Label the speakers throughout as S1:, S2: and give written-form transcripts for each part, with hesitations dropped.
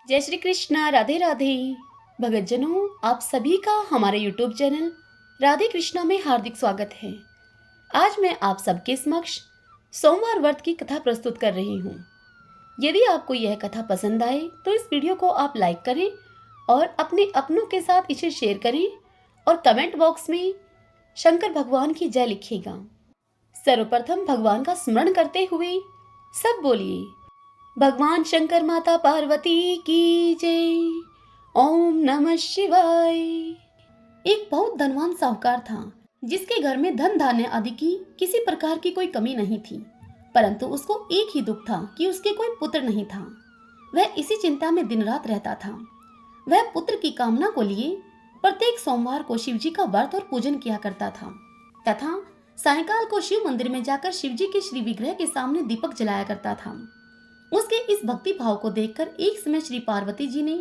S1: जय श्री कृष्णा। राधे राधे। भगतजनों, आप सभी का हमारे YouTube चैनल राधे कृष्णा में हार्दिक स्वागत है। आज मैं आप सबके समक्ष सोमवार व्रत की कथा प्रस्तुत कर रही हूँ। यदि आपको यह कथा पसंद आए तो इस वीडियो को आप लाइक करें और अपने अपनों के साथ इसे शेयर करें और कमेंट बॉक्स में शंकर भगवान की जय लिखिएगा। सर्वप्रथम भगवान का स्मरण करते हुए सब बोलिए, भगवान शंकर माता पार्वती की जय। ओम नमः शिवाय। एक बहुत धनवान साहूकार था जिसके घर में धन धान्य आदि की किसी प्रकार की कोई कमी नहीं थी, परंतु उसको एक ही दुख था कि उसके कोई पुत्र नहीं था। वह इसी चिंता में दिन रात रहता था। वह पुत्र की कामना को लिए प्रत्येक सोमवार को शिवजी का व्रत और पूजन किया करता था तथा सायंकाल को शिव मंदिर में जाकर शिवजी के श्री विग्रह के सामने दीपक जलाया करता था। उसके इस भक्ति भाव को देखकर एक समय श्री पार्वती जी ने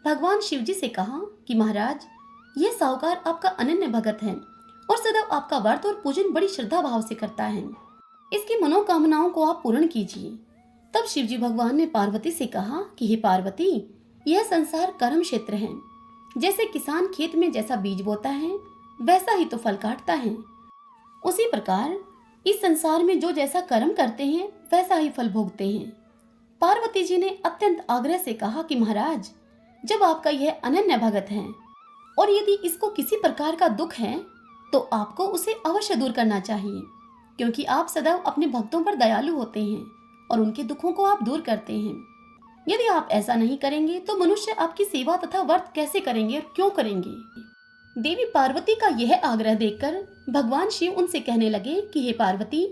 S1: भगवान शिवजी से कहा कि महाराज, यह साहूकार आपका अनन्य भगत है और सदैव आपका व्रत और पूजन बड़ी श्रद्धा भाव से करता है। इसकी मनोकामनाओं को आप पूर्ण कीजिए। तब शिवजी भगवान ने पार्वती से कहा कि हे पार्वती, यह संसार कर्म क्षेत्र है। जैसे किसान खेत में जैसा बीज बोता है वैसा ही तो फल काटता है, उसी प्रकार इस संसार में जो जैसा कर्म करते हैं वैसा ही फल भोगते हैं। पार्वती जी ने अत्यंत आग्रह से कहा कि महाराज, जब आपका यह अनन्य भगत है और यदि इसको किसी प्रकार का दुख है तो आपको उसे अवश्य दूर करना चाहिए, क्योंकि आप सदैव अपने भक्तों पर दयालु होते हैं और उनके दुखों को आप दूर करते हैं। यदि आप ऐसा नहीं करेंगे तो मनुष्य आपकी सेवा तथा व्रत कैसे करेंगे और क्यों करेंगे। देवी पार्वती का यह आग्रह देखकर भगवान शिव उनसे कहने लगे कि हे पार्वती,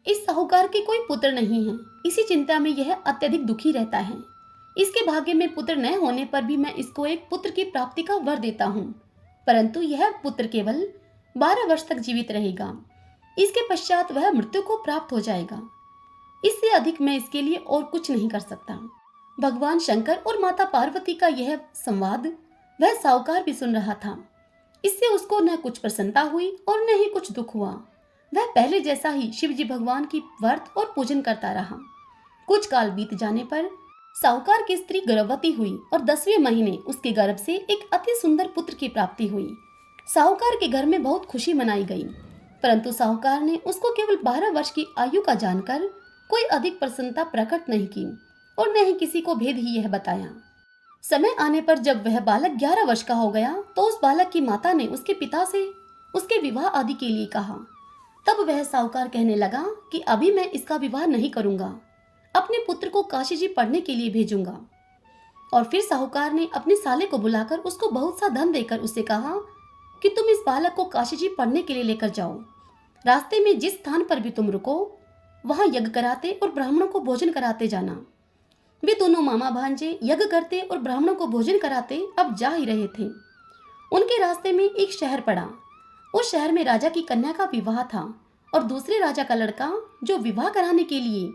S1: इस साहूकार के कोई पुत्र नहीं है, इसी चिंता में यह अत्यधिक दुखी रहता है। इसके भाग्य में पुत्र न होने पर भी मैं इसको एक पुत्र की प्राप्ति का वर देता हूँ, परंतु यह पुत्र केवल 12 वर्ष तक जीवित रहेगा। इसके पश्चात वह मृत्यु को प्राप्त हो जाएगा। इससे अधिक मैं इसके लिए और कुछ नहीं कर सकता। भगवान शंकर और माता पार्वती का यह संवाद वह साहूकार भी सुन रहा था। इससे उसको न कुछ प्रसन्नता हुई और न ही कुछ दुख हुआ। वह पहले जैसा ही शिवजी भगवान की व्रत और पूजन करता रहा। कुछ काल बीत जाने पर साहूकार की स्त्री गर्भवती हुई और 10वें महीने उसके गर्भ से एक अति सुंदर पुत्र की प्राप्ति हुई। साहूकार के घर में बहुत खुशी मनाई गई, परंतु साहूकार ने उसको केवल 12 वर्ष की आयु का जानकर कोई अधिक प्रसन्नता प्रकट नहीं की और न ही किसी को भेद ही यह बताया। समय आने पर जब वह बालक 11 वर्ष का हो गया तो उस बालक की माता ने उसके पिता से उसके विवाह आदि के लिए कहा। तब वह साहूकार कहने लगा कि अभी मैं इसका विवाह नहीं करूंगा, अपने पुत्र को काशी जी पढ़ने के लिए भेजूंगा। और फिर साहूकार ने अपने साले को बुलाकर उसको बहुत सा धन देकर उससे कहा कि तुम इस बालक को काशी जी पढ़ने के लिए लेकर जाओ। रास्ते में जिस स्थान पर भी तुम रुको वहां यज्ञ कराते और ब्राह्मणों को भोजन कराते जाना। वे दोनों मामा भांजे यज्ञ करते और ब्राह्मणों को भोजन कराते अब जा ही रहे थे। उनके रास्ते में एक शहर पड़ा। उस शहर में राजा की कन्या का विवाह था और दूसरे राजा का लड़का जो विवाह कराने के लिए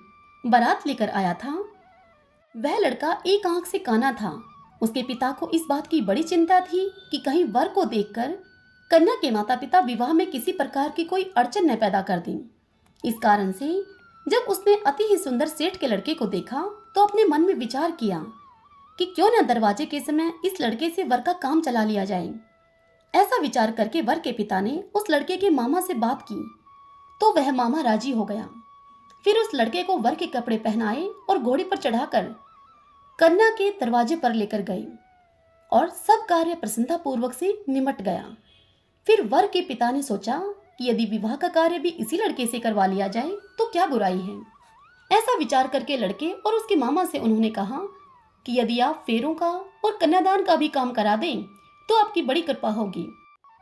S1: बारात लेकर आया था, वह लड़का एक आंख से काना था। उसके पिता को इस बात की बड़ी चिंता थी कि कहीं वर को देखकर कन्या के माता पिता विवाह में किसी प्रकार की कोई अड़चन न पैदा कर दें। इस कारण से जब उसने अति ही सुंदर सेठ के लड़के को देखा तो अपने मन में विचार किया कि क्यों न दरवाजे के समय इस लड़के से वर का काम चला लिया जाए। ऐसा विचार करके वर के पिता ने उस लड़के के मामा से बात की तो वह मामा राजी हो गया। फिर उस लड़के को वर के कपड़े पहनाए और घोड़े पर चढ़ाकर कन्या के दरवाजे पर लेकर गए और सब कार्य प्रसन्नता पूर्वक से निमट गया। फिर वर के पिता ने सोचा कि यदि विवाह का कार्य भी इसी लड़के से करवा लिया जाए तो क्या बुराई है। ऐसा विचार करके लड़के और उसके मामा से उन्होंने कहा कि यदि आप फेरों का और कन्यादान का भी काम करा दें तो आपकी बड़ी कृपा होगी।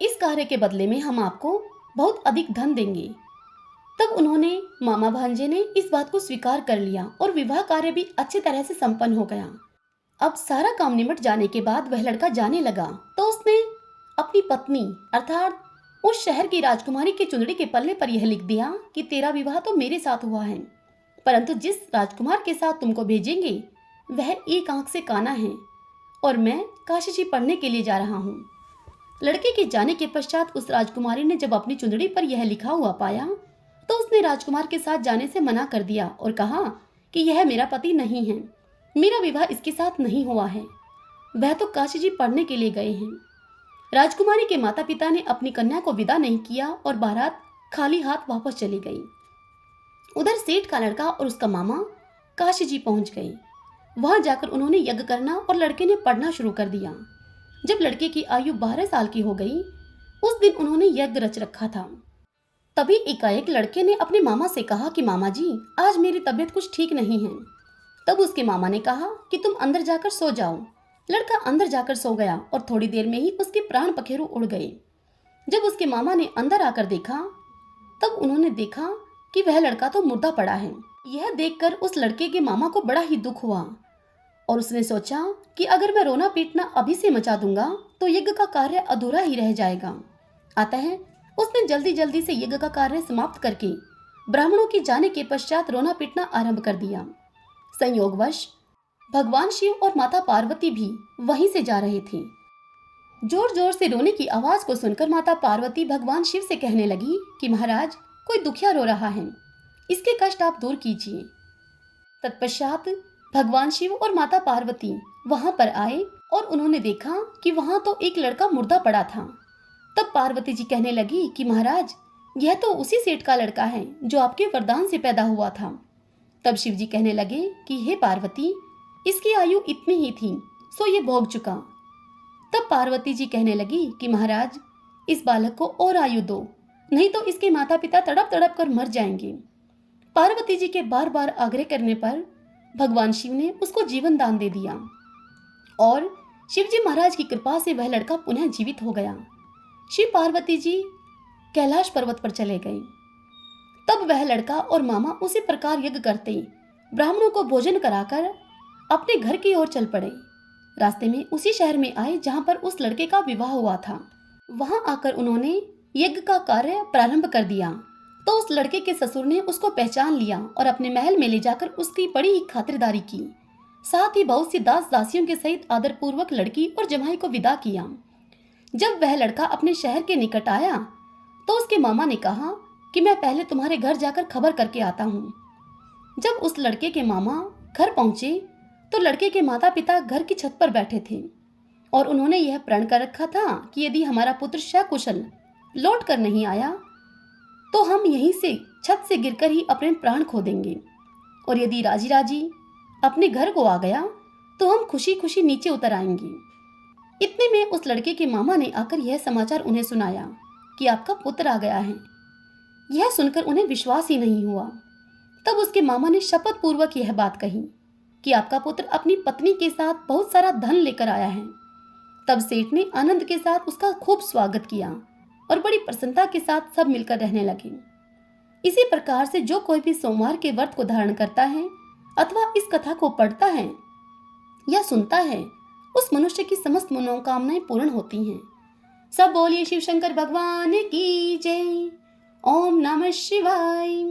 S1: इस कार्य के बदले में हम आपको बहुत अधिक धन देंगे। तब उन्होंने मामा भांजे ने इस बात को स्वीकार कर लिया और विवाह कार्य भी अच्छी तरह से संपन्न हो गया। अब सारा काम निमट जाने के बाद वह लड़का जाने लगा तो उसने अपनी पत्नी अर्थात उस शहर की राजकुमारी के चुंदड़ी के पल्ले पर यह लिख दिया कि तेरा विवाह तो मेरे साथ हुआ है, परंतु जिस राजकुमार के साथ तुमको भेजेंगे वह एक आंख से काना है और मैं काशी जी पढ़ने के लिए जा रहा हूँ। लड़के के जाने के पश्चात उस राजकुमारी ने जब अपनी चुंदड़ी पर यह लिखा हुआ पाया तो उसने राजकुमार के साथ जाने से मना कर दिया और कहा कि यह मेरा पति नहीं है। मेरा विवाह इसके साथ नहीं हुआ है। वह तो काशी जी पढ़ने के लिए गए हैं। राजकुमारी के माता पिता ने अपनी कन्या को विदा नहीं किया और बारात खाली हाथ वापस चली गई। उधर सेठ का लड़का और उसका मामा काशी जी पहुंच गए। वहां जाकर उन्होंने यज्ञ करना और लड़के ने पढ़ना शुरू कर दिया। जब लड़के की आयु 12 साल की हो गई, उस दिन उन्होंने यज्ञ रच रखा था। तभी एकाएक लड़के ने अपने मामा से कहा कि मामा जी, आज मेरी तबीयत कुछ ठीक नहीं है। तब उसके मामा ने कहा कि तुम अंदर जाकर सो जाओ। लड़का अंदर जाकर सो गया और थोड़ी देर में ही उसके प्राण पखेरु उड़ गए। जब उसके मामा ने अंदर आकर देखा, तब उन्होंने देखा कि वह लड़का तो मुर्दा पड़ा है। यह देखकर उस लड़के के मामा को बड़ा ही दुख हुआ और उसने सोचा कि अगर मैं रोना पीटना अभी से मचा दूंगा तो यज्ञ का कार्य अधूरा ही रह जाएगा। अतः उसने जल्दी जल्दी से यज्ञ का कार्य समाप्त करके ब्राह्मणों के जाने के पश्चात रोना पीटना आरंभ कर दिया। संयोगवश भगवान शिव और माता पार्वती भी वहीं से जा रहे थे। जोर जोर से रोने की आवाज को सुनकर माता पार्वती भगवान शिव से कहने लगी कि महाराज, कोई दुखिया रो रहा है, इसके कष्ट आप दूर कीजिए। तत्पश्चात भगवान शिव और माता पार्वती वहां पर आए और उन्होंने देखा कि वहां तो एक लड़का मुर्दा पड़ा था। तब पार्वती जी कहने लगी कि महाराज, यह तो उसी सेठ का लड़का है जो आपके वरदान से पैदा हुआ था। तब शिव जी कहने लगे कि हे पार्वती, इसकी आयु इतनी ही थी, सो ये भोग चुका। तब पार्वती जी कहने लगी कि महाराज, इस बालक को और आयु दो, नहीं तो इसके माता पिता तड़प तड़प कर मर जाएंगे। पार्वती जी के बार बार आग्रह करने पर भगवान शिव ने उसको जीवन दान दे दिया और शिव जी महाराज की कृपा से वह लड़का पुनः जीवित हो गया। शिव पार्वती जी कैलाश पर्वत पर चले गए। तब वह लड़का और मामा उसी प्रकार यज्ञ करते ब्राह्मणों को भोजन कराकर अपने घर की ओर चल पड़े। रास्ते में उसी शहर में आए जहां पर उस लड़के का विवाह हुआ था। वहां आकर उन्होंने यज्ञ का कार्य प्रारंभ कर दिया तो उस लड़के के ससुर ने उसको पहचान लिया और अपने महल में ले जाकर उसकी बड़ी ही खातिरदारी की। साथ ही बहुत सी दास दासियों के सहित आदरपूर्वक लड़की और जमाई को विदा किया। जब वह लड़का अपने शहर के निकट आया तो उसके मामा ने कहा कि मैं पहले तुम्हारे घर जाकर खबर करके आता हूँ। जब उस लड़के के मामा घर पहुंचे तो लड़के के माता पिता घर की छत पर बैठे थे और उन्होंने यह प्रण कर रखा था कि यदि हमारा पुत्र सकुशल लौट कर नहीं आया तो हम यहीं से छत से गिरकर ही अपने प्राण खो देंगे, और यदि राजी राजी अपने घर को आ गया तो हम खुशी खुशी नीचे उतर आएंगे। इतने में उस लड़के के मामा ने आकर यह समाचार उन्हें सुनाया कि आपका पुत्र आ गया है। यह सुनकर उन्हें विश्वास ही नहीं हुआ। तब उसके मामा ने शपथ पूर्वक यह बात कही कि आपका पुत्र अपनी पत्नी के साथ बहुत सारा धन लेकर आया है। तब सेठ ने आनंद के साथ उसका खूब स्वागत किया और बड़ी प्रसन्नता के साथ सब मिलकर रहने लगे। इसी प्रकार से जो कोई भी सोमवार के व्रत को धारण करता है अथवा इस कथा को पढ़ता है या सुनता है, उस मनुष्य की समस्त मनोकामनाएं पूर्ण होती हैं। सब बोलिए शिव शंकर भगवान की जय। ओम नमः शिवाय।